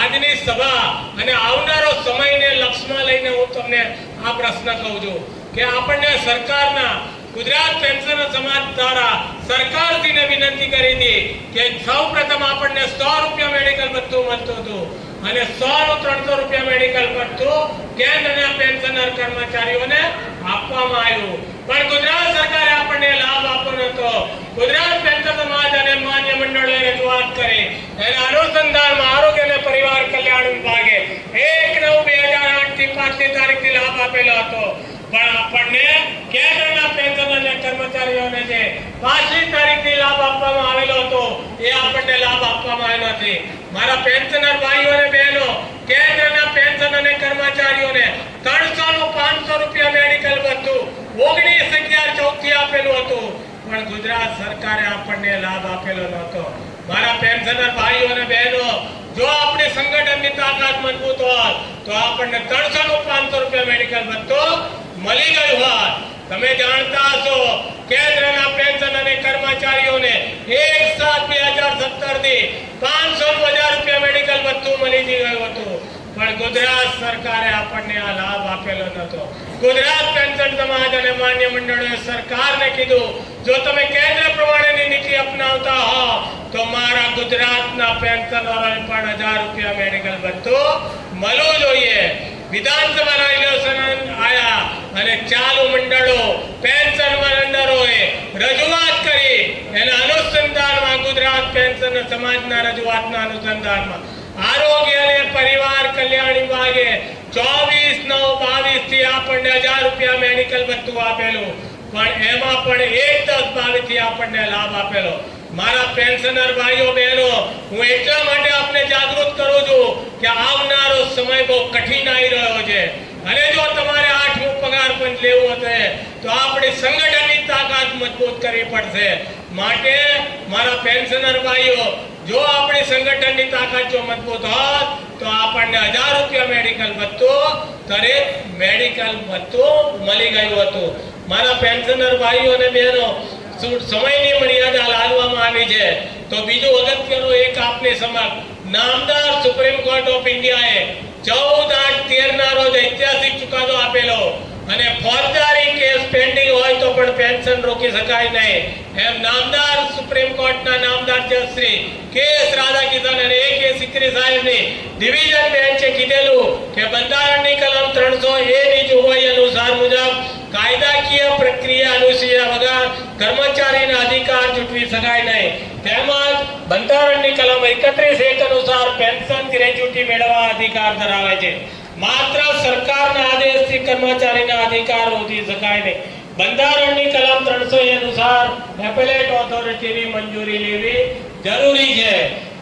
આજની સભા અને આવનારો સમયને લક્ષ્યમાં લઈને હું તમને આ પ્રશ્ન કહું છું કે આપણને સરકારના ગુજરાત પેન્શનર સમાજ દ્વારા સરકારશ્રીને વિનંતી કરી હતી કે સૌ પ્રથમ આપણને 100 રૂપિયા મેડિકલ ભથ્થું મળતું હતું અને 100 નું 300 રૂપિયા મેડિકલ ભથ્થું કેન્દ્રના પેન્શનર કર્મચારીઓને આપવામાં આવ્યું. પણ ગુજરાત સરકારે આપણને લાભ આપ્યો નહોતો. ગુજરાત પેન્શન સમાજ અને માન્ય મંડળોએ રજૂઆત કરી. એના અનુસંધાનમાં આરોગ્ય અને પરિવાર કલ્યાણ વિભાગે 1/9/2008 થી 5મી તારીખથી લાભ આપેલો હતો. પણ આપણને કેન્દ્રના પેન્શન અને કર્મચારીઓને જે 5મી તારીખથી લાભ આપવામાં આવેલો હતો એ આપણને લાભ આપવામાં આવ્યો નથી. મારા પેન્શનર ભાઈઓ અને બહેનો, કેન્દ્રના પેન્શન અને કર્મચારીઓને 300 નું 500 રૂપિયા મેડિકલ ભથ્થું 19/11/14 થી આપેલું હતું, પણ ગુજરાત સરકારે આપણને લાભ આપેલો નહોતો. મારા પેન્શનર ભાઈઓ અને બહેનો, જો આપણી સંગઠનની તાકાત મજબૂત હોય તો આપણને 300 નું 500 રૂપિયા મેડિકલ ભથ્થું મળી ગયું હોત. તમે જાણતા હશો કેન્દ્રના પેન્શન અને કર્મચારીઓને 1/7/2017 થી 500,000 રૂપિયા મેડિકલ ભથ્થું મળી ગયું હતું, પણ ગુજરાત સરકારે આપણને આ લાભ આપેલો નહોતો. ગુજરાત પેન્શન સમાજ અને માન્ય મંડળોએ સરકારને કીધું જો તમે કેન્દ્ર પ્રમાણેની નીતિ અપનાવતા હો તો મારા ગુજરાતના પેન્શનરોને પણ 1000 રૂપિયા મેડિકલ ભથ્થું મળવું જોઈએ. વિધાનસભા રેઝોલ્યુશન આયા અને ચાલુ મંડળો પેન્શન મંડળોએ રજૂઆત કરી. એના અનુસંધાનમાં ગુજરાત પેન્શન સમાજના રજૂઆતના અનુસંધાનમાં આરોગ્ય અને પરિવાર કલ્યાણ વિભાગે 24/9/22 થી આપણને 1000 રૂપિયા મેડિકલ ભથ્થું આપેલું, પણ એમાં પણ 1/10/22 થી આપણને લાભ આપેલો. મારા પેન્શનર ભાઈઓ બહેનો, હું એટલા માટે આપને જાગૃત કરું છું કે આવનારો સમય બહુ કઠિન આવી રહ્યો છે, અને જો તમારે 8મો પગાર પણ લેવો હશે તો આપણે સંગઠનની તાકાત મજબૂત કરવી પડશે. માટે મારા પેન્શનર ભાઈઓ, જો આપણી સંગઠનની તાકાત જો મજબૂત હોત તો આપણને 1000 રૂપિયા મેડિકલ ભથ્થું, દરેક મેડિકલ ભથ્થું મળી ગયું હતું. મારા પેન્શનર ભાઈઓ અને બહેનો, સમયની મર્યાદા લાદવામાં આવી છે તો બીજું અગત્યનું એક આપની સમક્ષ નામદાર સુપ્રીમ કોર્ટ ઓફ ઇન્ડિયાએ 14/8/13 ના રોજ ઐતિહાસિક ચુકાદો આપેલો, અને ફોજદારી કેસ પેન્ડિંગ હોય તો પણ પેન્શન રોકી શકાય નહીં એમ નામદાર સુપ્રીમ કોર્ટના નામદાર જજ શ્રી કે.એસ. રાધાકિશન અને A.K. સિકરી સાહેબની ડિવિઝન બેન્ચે કીધેલું કે બંધારણની કલમ 300A ની જોગવાઈ અનુસાર મુજબ કાયદાકીય પ્રક્રિયા અનુસર્યા વગર કર્મચારીના અધિકાર ચૂંટવી શકાય નહીં. તેમજ બંધારણની કલમ 31(1) અનુસાર પેન્શન ગ્રેચ્યુટી મેળવવા અધિકાર ધરાવે છે. માત્ર સરકારના આદેશથી કર્મચારીના અધિકાર રોકી શકાય નહીં. બંધારણની કલમ 300A અનુસાર એપેલેટ ઓથોરિટીની મંજૂરી લેવી જરૂરી છે.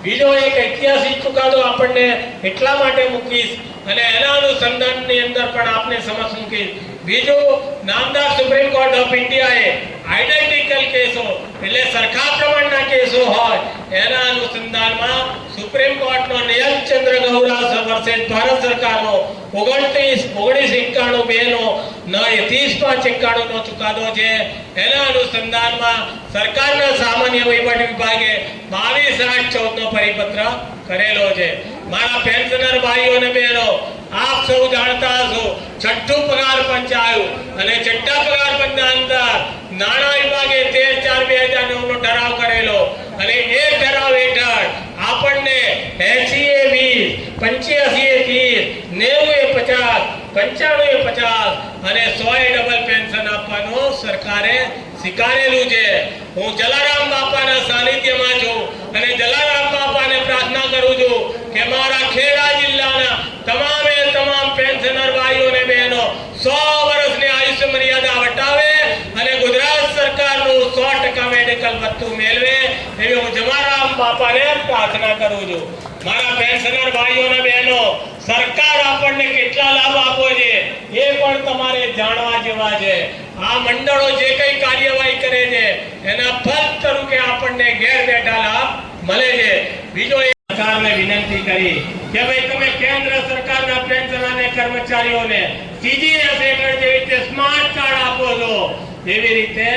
બીજો એક ઐતિહાસિક ચુકાદો આપણને એટલા માટે મૂકીશ અને એના અનુસંધાનની અંદર પણ આપને સમક્ષ મૂકીશ. બીજું, નામદાર સુપ્રીમ કોર્ટ ઓફ ઇન્ડિયાએ આઈડેન્ટિકલ કેસો એટલે સરખા પ્રમાણના કેસો હોય એના અનુસંધાનમાં સુપ્રીમ કોર્ટનો નિયમચંદ્ર ગૌરા વર્સેસ ભારત સરકારનો 29/91 નો 30/91 નો ચુકાદો છે. એના અનુસંધાનમાં સરકારના સામાન્ય વહીવટ વિભાગે 22/8/14 નો પરિપત્ર કરેલો છે. મારા પેન્શનર ભાઈઓ અને બહેનો, આપ સૌ જાણતા હશો, છઠ્ઠું પગાર પંચ આવ્યું અને છઠ્ઠા પગાર પંચના અંદર નાણાં વિભાગે 13/4/2009 નો ઠરાવ કરેલો, અને એ ઠરાવ હેઠળ આપણને 80/20, 85/30, 90/50, 95/50 અને 100 ડબલ પેન્શન આપવાનું સરકારે સ્વીકારેલું છે. હું જલારામ બાપાના સાનિધ્યમાં છું અને જલારામ બાપાને પ્રાર્થના કરું છું કે મારા ખેડા જિલ્લાના તમામે તમામ પેન્શનર ભાઈઓ અને બહેનો 100 વર્ષની આયુષ્ય મર્યાદા વટાવે અને ગુજરાત સરકારનું 100% મેડિકલ ભથ્થું મેળવે એવી હું જલારામ બાપાને પ્રાર્થના કરું છું. મારા પેન્શનર ભાઈઓ અને બહેનો, સરકાર આપણને કેટલા લાભ આપે છે એ પણ તમારે જાણવા જેવા છે. આ મંડળો જે કઈ કાર્યવાહી કરે છે એના ફળ સ્વરૂપે આપણને ઘેર બેઠા લાભ મળે છે. બીજો સરકારને વિનંતી કરી કે ભાઈ તમે કેન્દ્ર સરકારના પેન્શન અને કર્મચારીઓને CGS હેઠળ જેવી રીતે સ્માર્ટ કાર્ડ આપો છો એવી રીતે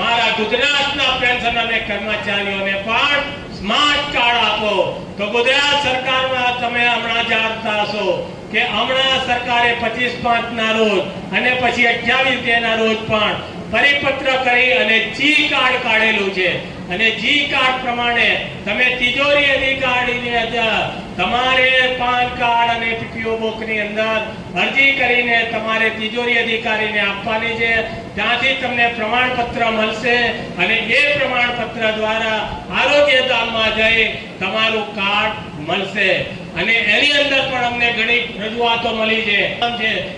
મારા ગુજરાતના પેન્શન અને કર્મચારીઓને પણ સ્માર્ટ કાર્ડ આપો. તો ગુજરાત સરકારમાં તમે હમણાં જાણતા હશો કે હમણાં સરકારે 25/5 ના રોજ અને પછી 28 ના રોજ પણ પરિપત્ર કરી અને જી કાર્ડ કાઢેલું છે, અને જી કાર્ડ પ્રમાણે તમે તિજોરી અધિકારીની અંદર તમારે પાન કાર્ડ અને PPO બુકની અંદર અરજી કરીને તમારે તિજોરી અધિકારીને આપવાની છે. ત્યાંથી તમને પ્રમાણપત્ર મળશે અને એ પ્રમાણપત્ર દ્વારા આરોગ્યધામમાં જઈ તમારું કાર્ડ મળશે. અને એની અંદર પણ અમને ઘણી રજૂઆતો મળી છે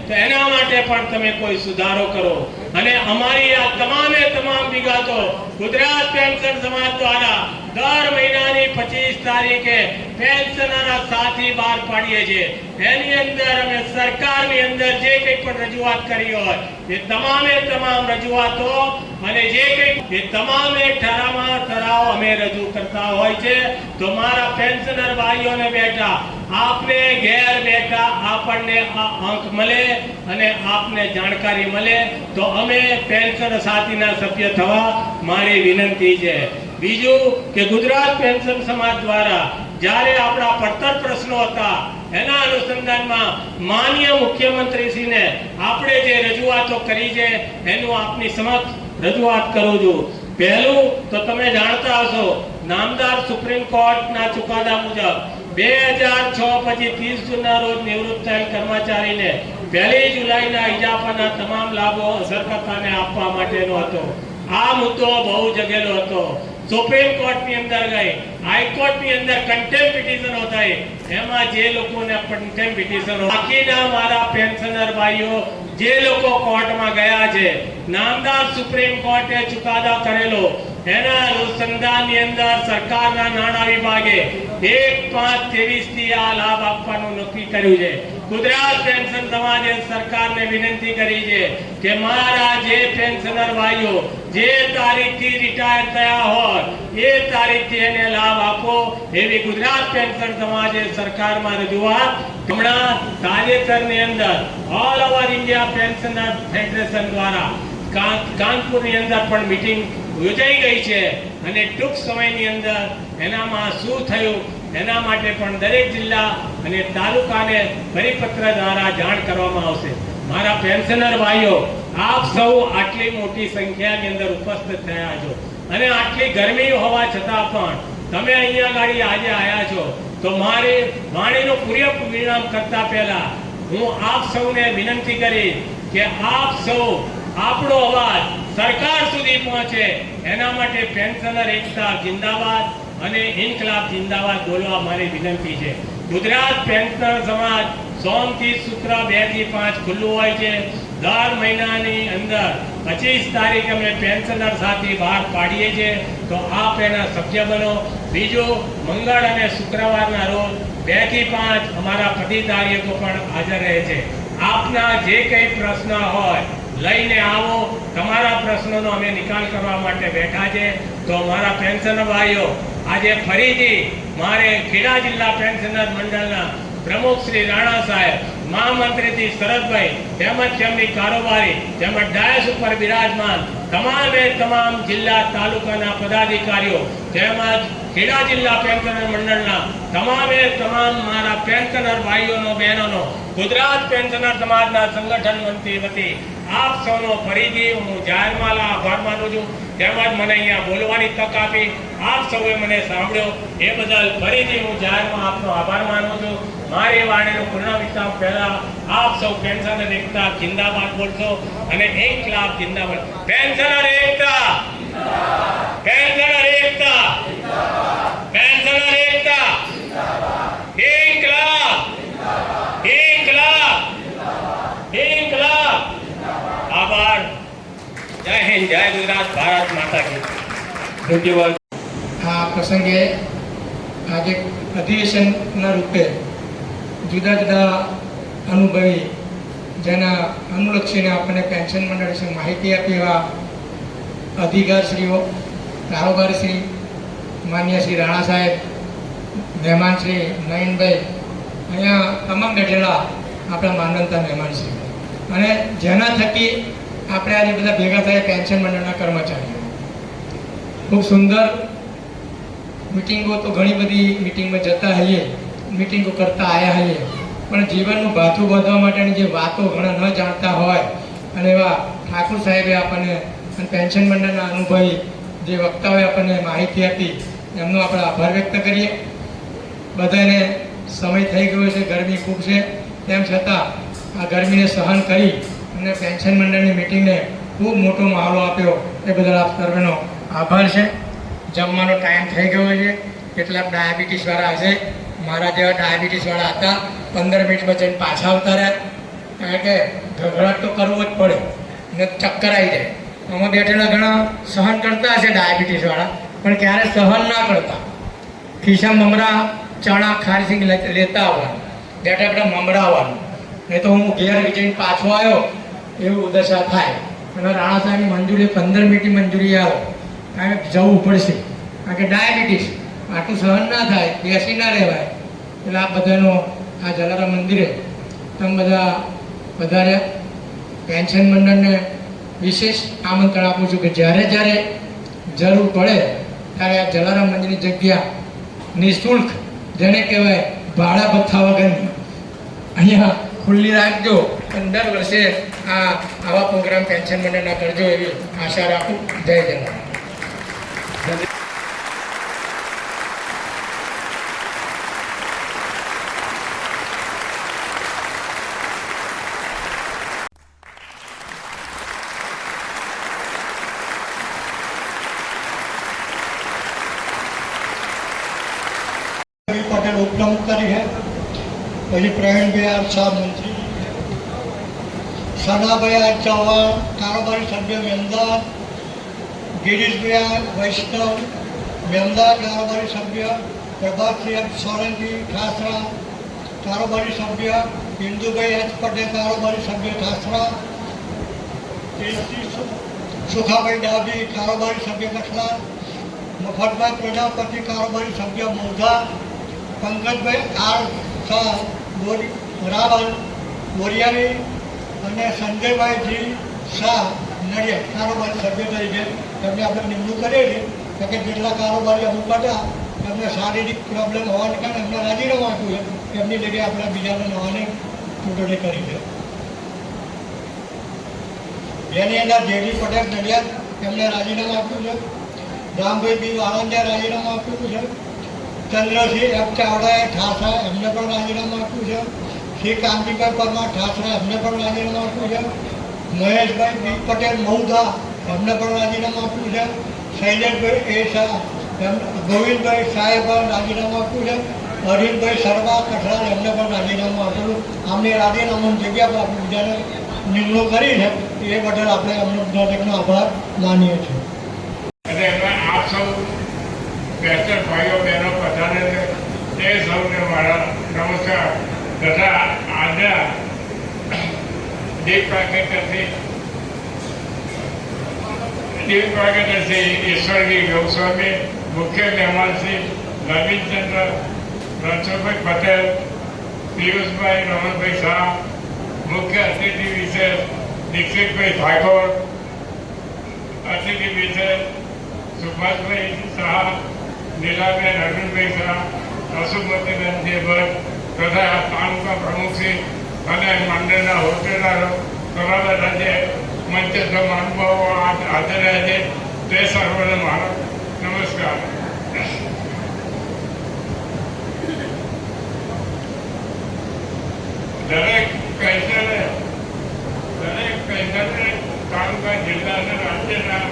તો એના માટે પણ તમે કોઈ સુધારો કરો. અને અમારી આ તમામે તમામ વિગતો ગુજરાત પેન્શન સમાજ દ્વારા દર મહિનાની 25 તારીખે પેન્શનરના સાથી બહાર પાડીએ છીએ. એની અંદર અમે સરકારની અંદર જે કંઈ પણ રજૂઆત કરી હોય એ તમામે તમામ રજૂઆતો અને જે કંઈ એ તમામે ઠરાવ અમે રજૂ કરતા હોય છે. તો મારા પેન્શનર ભાઈઓને બેઠા આપને ઘેર બેઠા આપણને આ અંક મળે અને આપને જાણકારી મળે તો અમે પેન્શન સાથીના સભ્ય થવા મારી વિનંતી છે. બીજું કે ગુજરાત પેન્શન સમાજ દ્વારા જ્યારે આપણા પડતર પ્રશ્નો હતા એના અનુસંધાનમાં માનનીય મુખ્યમંત્રીશ્રીને આપણે જે રજૂઆતો કરી છે એનું આપની સમક્ષ રજૂઆત કરું છું. પહેલું તો તમે જાણતા હશો, નામદાર સુપ્રીમ કોર્ટના ચુકાદા મુજબ 2006 પછી 30 જૂનના રોજ નિવૃત્ત થયેલ કર્મચારીને 1 જુલાઈના ઇજાફાના તમામ લાભો અસરકર્તાને આપવા માટેનો હતો. આ મુદ્દો બહુ જગેલો હતો. સુપ્રીમ કોર્ટની અંદર ગઈ, હાઈકોર્ટની અંદર કન્ટેમ્પ પિટિશનો થઈ, એમાં જે લોકોને કન્ટેમ્પ પિટિશનો, બાકીના મારા પેન્શનર ભાઈઓ જે લોકો કોર્ટમાં ગયા છે, નામદાર સુપ્રીમ કોર્ટે ચુકાદા કરેલો એના અનુસંધાનની અંદર સરકારના નાણાં વિભાગે 1/5/23 થી આ લાભ આપવાનું નક્કી કર્યું છે. ગુજરાત પેન્શન સમાજે સરકારને વિનંતી કરી છે કે મારા જે પેન્શનર ભાઈઓ જે તારીખથી રિટાયર થયા હોય એ તારીખથી એને લાભ આપો, એવી ગુજરાત પેન્શન સમાજે સરકારમાં રજૂઆત. હમણાં તાજેતરની અંદર all over India pensioner federation દ્વારા કાનપુરની અંદર પણ મીટિંગ યોજાઈ ગઈ છે અને ટૂંક સમયની અંદર એનામાં શું થયું એના માટે પણ દરેક જિલ્લા અને તાલુકાને પરિપત્ર દ્વારા જાણ કરવામાં આવશે. મારા પેન્શનર ભાઈઓ, આપ સૌ આટલી મોટી સંખ્યાની અંદર ઉપસ્થિત થયા છો અને આટલી ગરમી હોવા છતાં પણ તમે અહીંયા ગાડી આજે આવ્યા છો, તો મારી વાણીનું પૂરેપૂરું વિરામ કરતા પહેલા હું આપ સૌને વિનંતી કરીશ કે આપ સૌ આપણો અવાજ સરકાર સુધી પહોંચે એના માટે પેન્શનર એકતા જિંદાબાદ અને ઇન્કલાબ જિંદાબાદ બોલવા મારી વિનંતી છે. ગુજરાત પેન્શનર સમાજ સોમથી શુક્ર 2 થી 5 ખુલ્લું હોય છે. દર મહિનાની અંદર 25 તારીખે અમે પેન્શનર સાથી બહાર પાડીએ છીએ, તો આપ એના સભ્ય બનો. બીજું, મંગળ અને શુક્રવારના રોજ 2 થી 5 અમારા પતિધારીકો પણ હાજર રહે છે. આપના જે કંઈ પ્રશ્ન હોય લઈને આવો, તમારા પ્રશ્નોનો અમે નિકાલ કરવા માટે બેઠા છે. તો મારા પેન્શનર ભાઈઓ, આજે ફરીથી મારે ખેડા જિલ્લા પેન્શનર મંડળના પ્રમુખ શ્રી રાણા સાહેબ, મહામંત્રી શરદભાઈ તેમજ તેમની કારોબારી તેમજ ડાયસ ઉપર બિરાજમાન તમામે તમામ જિલ્લા તાલુકાના પદાધિકારીઓ તેમજ ખેડા જિલ્લા પેન્શનર મંડળના તમામે તમામ મારા પેન્શનર ભાઈઓનો બહેનોનો ગુજરાત પેન્શનર સમાજના સંગઠન મંત્રી વતી આપ સૌનો ફરીથી હું જાહેરમાં આભાર માનું છું. તેમજ મને અહીંયા બોલવાની તક આપી, આપ સૌએ મને સાંભળ્યો એ બદલ ફરીથી હું જાહેરમાં આપનો આભાર માનું છું. મારી વાણીનું પૂર્ણ પહેલા આપ સૌ પેન્શનર એકતા જિંદાબાદ બોલશો અને ઇન્કલાબ જિંદાબાદ. પેન્શનર એકતા, પેન્શનર એકતા, પેન્શનર એકતા, ઇન્કલાબ, ઇન્કલાબ, ઇન્કલાબ. આભાર. જય હિન્દ, જય ગુજરાત, ભારત માતા કી જય. આ પ્રસંગે આજે અધિવેશનના રૂપે જુદા જુદા અનુભવી જેના અનુલક્ષીને આપણને પેન્શન મંડળ વિશે માહિતી આપી એવા અધિકારશ્રીઓ, કારોબારશ્રી, માન્ય શ્રી રાણા સાહેબ, મહેમાન શ્રી નયનભાઈ, અહીંયા તમામ બેઠેલા આપણા માનવતા મહેમાનશ્રી અને જેના થકી આપણે આજે બધા ભેગા થયા પેન્શન મંડળના કર્મચારીઓ. ખૂબ સુંદર મિટિંગો તો ઘણી બધી મિટિંગમાં જતા હોઈએ, મિટિંગો કરતા આવ્યા હોઈએ, પણ જીવનનું ભાથું બાંધવા માટેની જે વાતો ઘણા ન જાણતા હોય અને એવા ઠાકુર સાહેબે આપણને પેન્શન મંડળના અનુભવી જે વક્તાઓએ આપણને માહિતી આપી એમનો આપણે આભાર વ્યક્ત કરીએ. બધાને સમય થઈ ગયો છે, ગરમી ખૂબ છે, તેમ છતાં આ ગરમીને સહન કરી અને પેન્શન મંડળની મિટિંગને ખૂબ મોટો માહોલ આપ્યો એ બદલ આપ સર્વેનો આભાર છે. જમવાનો ટાઈમ થઈ ગયો છે. કેટલાક ડાયાબિટીસવાળા હશે, મારા જેવા ડાયાબિટીસવાળા હતા, 15 મિનિટ બચીને પાછા આવતા રહ્યા, કારણ કે ગભરાટ તો કરવો જ પડે ને ચક્કર આવી જાય. આમાં બેઠેલા ઘણા સહન કરતા હશે ડાયાબિટીસવાળા, પણ ક્યારે સહન ના કરતા. ખિસ્સા મમરા ચણા ખારસિંગ લેતા આવવાનું, બેઠા બેઠા મમરા આવવાનું, નહીં તો હું ઘેર જઈને પાછો આવ્યો એવું દશા થાય. અને રાણા સાહેબની મંજૂરી 15 મિનિટની મંજૂરી આવે, કારણ કે જવું પડશે, કારણ કે ડાયાબિટીસ આટલું સહન ના થાય, બેસી ના રહેવાય. એટલે આ બધાનો આ જલારામ મંદિરે તમે બધા વધાર્યા. પેન્શન મંડળને વિશેષ આમંત્રણ આપું છું કે જ્યારે જ્યારે જરૂર પડે ત્યારે આ જલારામ મંદિરની જગ્યા નિઃશુલ્ક, જેને કહેવાય ભાડા ભથ્થા વગરની, અહીંયા ખુલ્લી રાખજો. અને દર વર્ષે આવા પ્રોગ્રામ પેન્શન મંડળના કરજો એવી આશા રાખું. જય જલારામ. પટેલ ઉપપ્રમુખ તરીકે, પછી પ્રવીણભાઈ આર શાહ મંત્રી, સનાભાઈ ચૌહાણ કારોબારી સભ્ય મેમદાર, ગિરીશભાઈ વૈષ્ણવ મેમદાર કારોબારી સભ્ય, પ્રભાતસિંહ સોલંકી ઠાસરા કારોબારી સભ્ય, ઇન્દુભાઈ એચ પટેલ કારોબારી સભ્ય ઠાસરા, સુખાભાઈ ડાબી કારોબારી સભ્ય કઠલા, મફતભાઈ પ્રજાપતિ કારોબારી સભ્ય મોઢા, પંકજભાઈ આર શાહ રાવલ બોરિયાની અને સંજયભાઈ જી શાહ નડિયાદ કારોબારી સભ્ય તરીકે તેમને આપણે નિમણૂક કરેલી. કારણ કે જેટલા કારોબારી અમુક હતા એમને શારીરિક પ્રોબ્લેમ હોવાને કારણે એમને રાજીનામું આપ્યું છે. એમની જગ્યાએ આપણે બીજાને નવાની ચૂંટણી કરી છે. એની અંદર જેડી પટેલ નડિયાદ એમને રાજીનામું આપ્યું છે. રામભાઈ બી વાળંદે રાજીનામું આપ્યું છે. ચંદ્રસિંહ એફ ચાવડાએ ઠાસરા એમને પણ રાજીનામું આપ્યું છે. શ્રી કાંતિભાઈ પરમાર ઠાસરા એમને પણ રાજીનામું આપ્યું છે. મહેશભાઈ બી પટેલ મહુધા એમને પણ રાજીનામું આપ્યું છે. શૈલેષભાઈ એ શાહ ગોવિંદભાઈ શાહે પણ રાજીનામું આપ્યું છે. હરીનભાઈ સરવા કઠરાલ એમને પણ રાજીનામું આપેલું. આમને રાજીનામાની જગ્યા પર આપણે બીજાને નિમણૂક કરી છે એ બદલ આપણે અમને દરેકનો આભાર માનીએ છીએ. અને એમાં આપ સૌ બેસ્ટર ભાઈઓ બહેનો બધાને એ સૌને મારા નમસ્કાર તથા આજના દીપ પ્રાગટ્યથી ઈશ્વરજી ગૌસ્વામી, મુખ્ય મહેમાન શ્રી નવીનચંદ્ર રણછોડભાઈ પટેલ, પિયુષભાઈ રમણભાઈ શાહ, મુખ્ય અતિથિ વિશેષ દીક્ષિતભાઈ ઠાકોર, અતિથિ વિશેષ સુભાષભાઈ શાહ, નીલાબેન અરવિંદભાઈ શાહ, અશુમતીબેન દેવર તથા તાલુકા પ્રમુખશ્રી અને મંડળના હોદ્દેદારો ઘણા બધા જે મંચસ્થ મહાનુભાવો હાજર રહ્યા છે તે સર્વને મારો નમસ્કાર. દરેક કૈસરે તાલુકા જિલ્લા અને રાજ્યના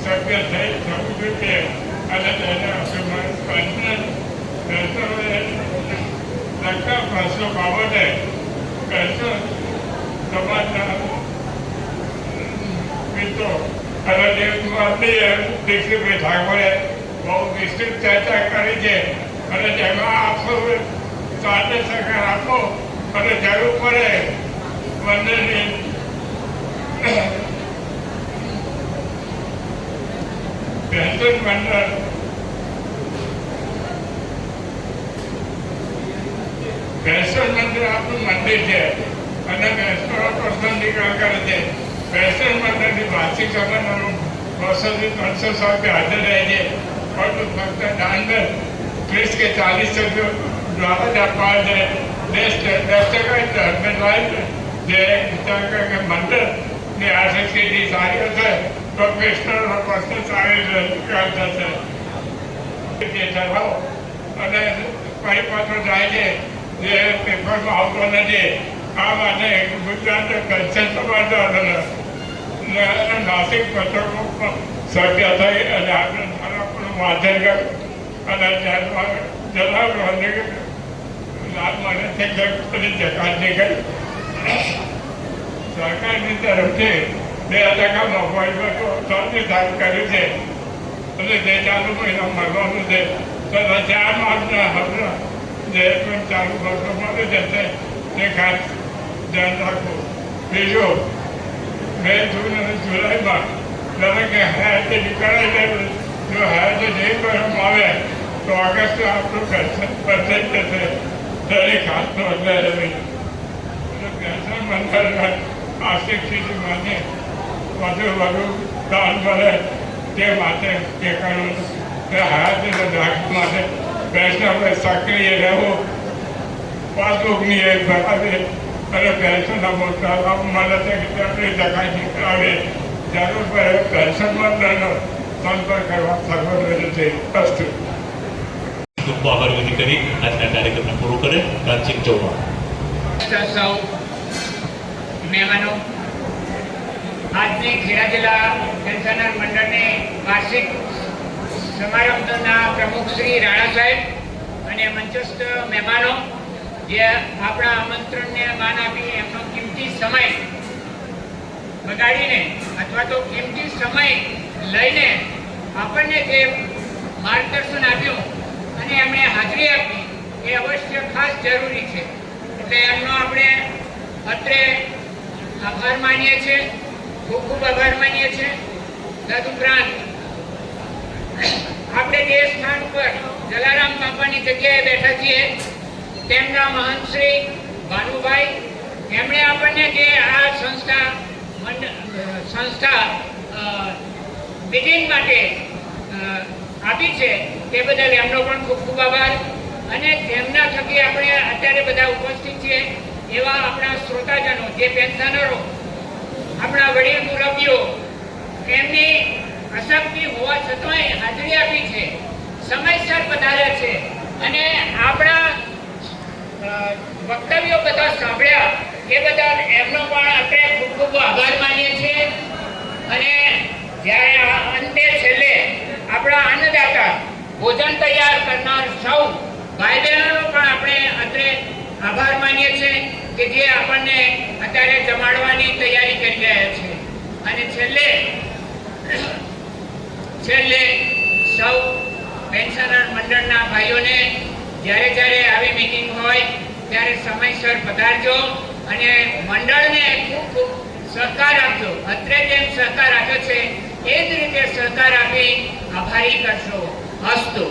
સભ્ય થઈ થવું જોઈએ અને તેને લગતા પ્રશ્નો બાબતે કૈસર સમાજના મિત્રો અને દીક્ષિતભાઈ ઠાકોરે બહુ વિસ્તૃત ચર્ચા કરી છે અને જેમાં આપ સૌ સાથે સહકાર આપો અને જરૂર પડે બંનેની પેન્શન મંડળ આપણું મંદિર છે અને બેસવાનો પ્રશ્ન નિકાલ કરે છે. પેન્શન મંડળની વાર્ષિક સભાનું 200 થી 300 સભ્ય હાજર રહે છે, પરંતુ ફક્ત દાનદર 30 કે 40 સભ્યો દ્વારા જ આપવા છે. 10% જે વિચાર કરે કે મંડળની આર્થિક સ્થિતિ સારી હશે તો પેન્શનનો પ્રશ્ન સારી રીતે નિકાલ થશે. જે ઠરાવ અને પરિપત્રો જાય છે જે પેપરમાં આવતો નથી. આ માટે ગુજરાત પેન્શન સમાજ નાસિક પત્રકો સભ્ય થઈ અને આપણે વાંચન કર્યું અને જણાવ્યું લાભ મને બધી ચકાસણી કરી. સરકારની તરફથી 2% મોંઘવારી નિર્ધારિત કર્યું છે અને જે ચાલુ મહિના મળવાનું છે તો 4 માસના હમણાં જે પણ ચાલુ વર્ષો મળી જશે તે ખાસ ધ્યાન રાખવું. બીજું, મે જૂન અને જુલાઈમાં દરેકે હયાતી નીકળાઈ જાય. જો હયાતી નહીં કરવામાં આવે તો ઓગસ્ટ આપણું પેન્શન બદલાઈ જશે. દરેક ખાસ નોંધ લેવી. પેન્શન મંડળના આર્થિક સ્થિતિ માટે વધુ દાન મળે તે માટે તે કરવું. હયાતીના ગ્રાહક માટે પેન્શનમાં સક્રિય રહેવું, પાસબુકની એક ભરાવી અને પેન્શનના મોટા લાભ મળે છે કે તેની ચકાસણી કરાવે. જરૂર પડે પેન્શન મંડળનો સંપર્ક કરવા સર્વત્ર છે. અસ્તુ. ખૂબ આભાર વિધિ કરી આજના કાર્યક્રમને પૂરું કરે કાંતિક ચૌહાણ. સૌ મહેમાનો, આજની ખેડા જિલ્લા પેન્શનર મંડળની વાર્ષિક સમારંભના પ્રમુખ શ્રી રાણા સાહેબ અને અને મંચસ્થ મહેમાનો જે આપણા આમંત્રણને માન આપી એમનો કિંમતી સમય બગાડીને અથવા તો કિંમતી સમય લઈને આપણને જે માર્ગદર્શન આપ્યું અને એમણે હાજરી આપી એ અવશ્ય ખાસ જરૂરી છે. એટલે એમનો આપણે અત્રે આભાર માનીએ છીએ, ખૂબ ખૂબ આભાર માનીએ છીએ. તદુપરાંત આપણે જે સ્થાન પર જલારામ બાપાની જગ્યાએ બેઠા છીએ તેમના મહંત શ્રી ભાનુભાઈ, એમણે આપણને જે આ સંસ્થા બિગિન માટે આપી છે તે બદલ એમનો પણ ખૂબ ખૂબ આભાર. અને તેમના થકી આપણે અત્યારે બધા ઉપસ્થિત છીએ એવા આપણા શ્રોતાજનો જે પેન્શનરો આપણા વડીલ મુરબ્બીઓ એમની અશક્તિ હોવા છતાંય હાજરી આપી છે, સમયસર પધાર્યા છે અને આપણા વક્તવ્યો બધા સાંભળ્યા એ બદલ એમનો પણ આપણે ખૂબ ખૂબ આભાર માનીએ છીએ. અને જ્યારે અંતે છેલ્લે આપણા અન્નદાતા ભોજન તૈયાર કરનાર સૌ ભાઈ બહેનોનો પણ આપણે અત્રે આભાર માનીએ છીએ કે જે આપણને અત્યારે જમાડવાની તૈયારી કરી રહ્યા છે. અને છેલ્લે સૌ પેન્શનર મંડળના ભાઈઓને જ્યારે આવી મીટિંગ હોય ત્યારે સમયસર પધારજો અને મંડળને ખૂબ ખૂબ સહકાર આપજો. અત્રે જેમ સહકાર આપ્યો છે એ જ રીતે સહકાર આપી આભારી કરશો. અસ્તુ.